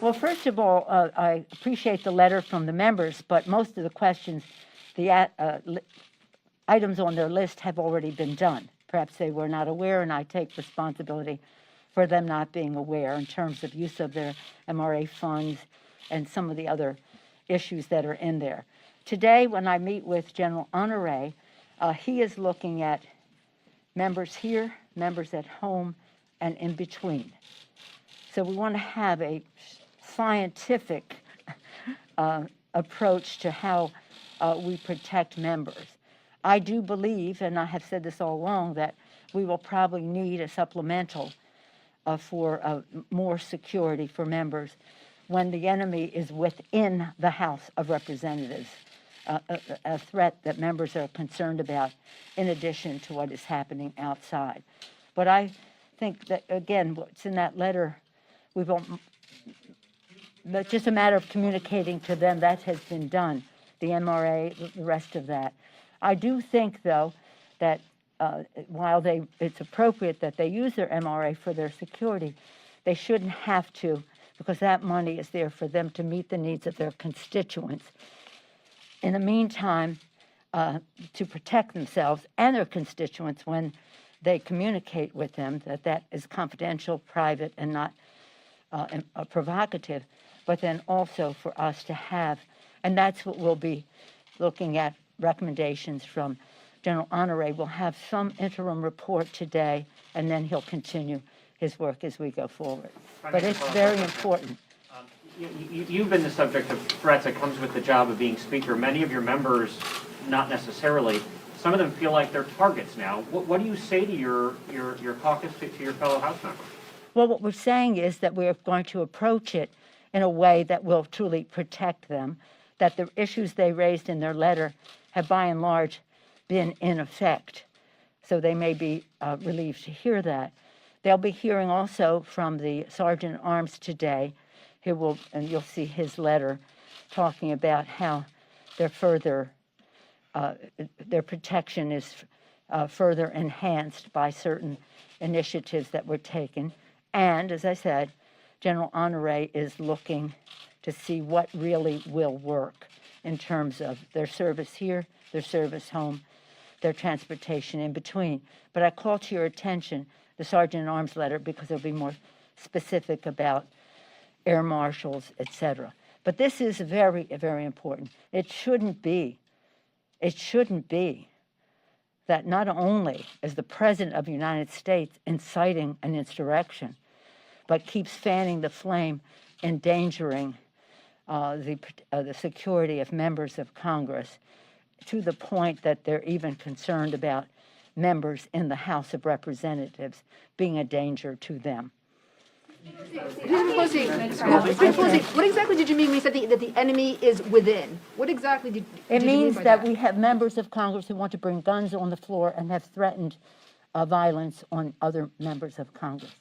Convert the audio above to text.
Well, first of all, I appreciate the letter from the members, but most of the questions, the items on their list have already been done. Perhaps they were not aware, and I take responsibility for them not being aware in terms of use of their MRA funds and some of the other issues that are in there. Today, when I meet with General Honore, he is looking at members here, members at home, and in between. So we want to have a scientific approach to how we protect members. I do believe, and I have said this all along, that we will probably need a supplemental for more security for members when the enemy is within the House of Representatives, a threat that members are concerned about in addition to what is happening outside. But I think that, again, what's in that letter, we won't, but just a matter of communicating to them that has been done, the MRA, the rest of that. I do think, though, that while it's appropriate that they use their MRA for their security, they shouldn't have to, because that money is there for them to meet the needs of their constituents. In the meantime, to protect themselves and their constituents when they communicate with them, that is confidential, private, and not provocative, but then also for us to have, and that's what we'll be looking at, recommendations from General Honore. We'll have some interim report today, and then he'll continue his work as we go forward. But it's very important. You've been the subject of threats that comes with the job of being Speaker. Many of your members, not necessarily, some of them feel like they're targets now. What do you say to your caucus, to your fellow House members? Well, what we're saying is that we're going to approach it in a way that will truly protect them, that the issues they raised in their letter have by and large been in effect. So they may be relieved to hear that. They'll be hearing also from the Sergeant at Arms today. And you'll see his letter talking about how their protection is further enhanced by certain initiatives that were taken. And as I said, General Honore is looking to see what really will work in terms of their service here, their service home, their transportation in between. But I call to your attention the Sergeant at Arms letter because it'll be more specific about air marshals, etc. But this is very, very important. It shouldn't be that not only is the President of the United States inciting an insurrection, but keeps fanning the flame, endangering the security of members of Congress to the point that they're even concerned about members in the House of Representatives being a danger to them. What exactly did you mean when you said that the enemy is within? What exactly did you mean by that? It means that we have members of Congress who want to bring guns on the floor and have threatened violence on other members of Congress.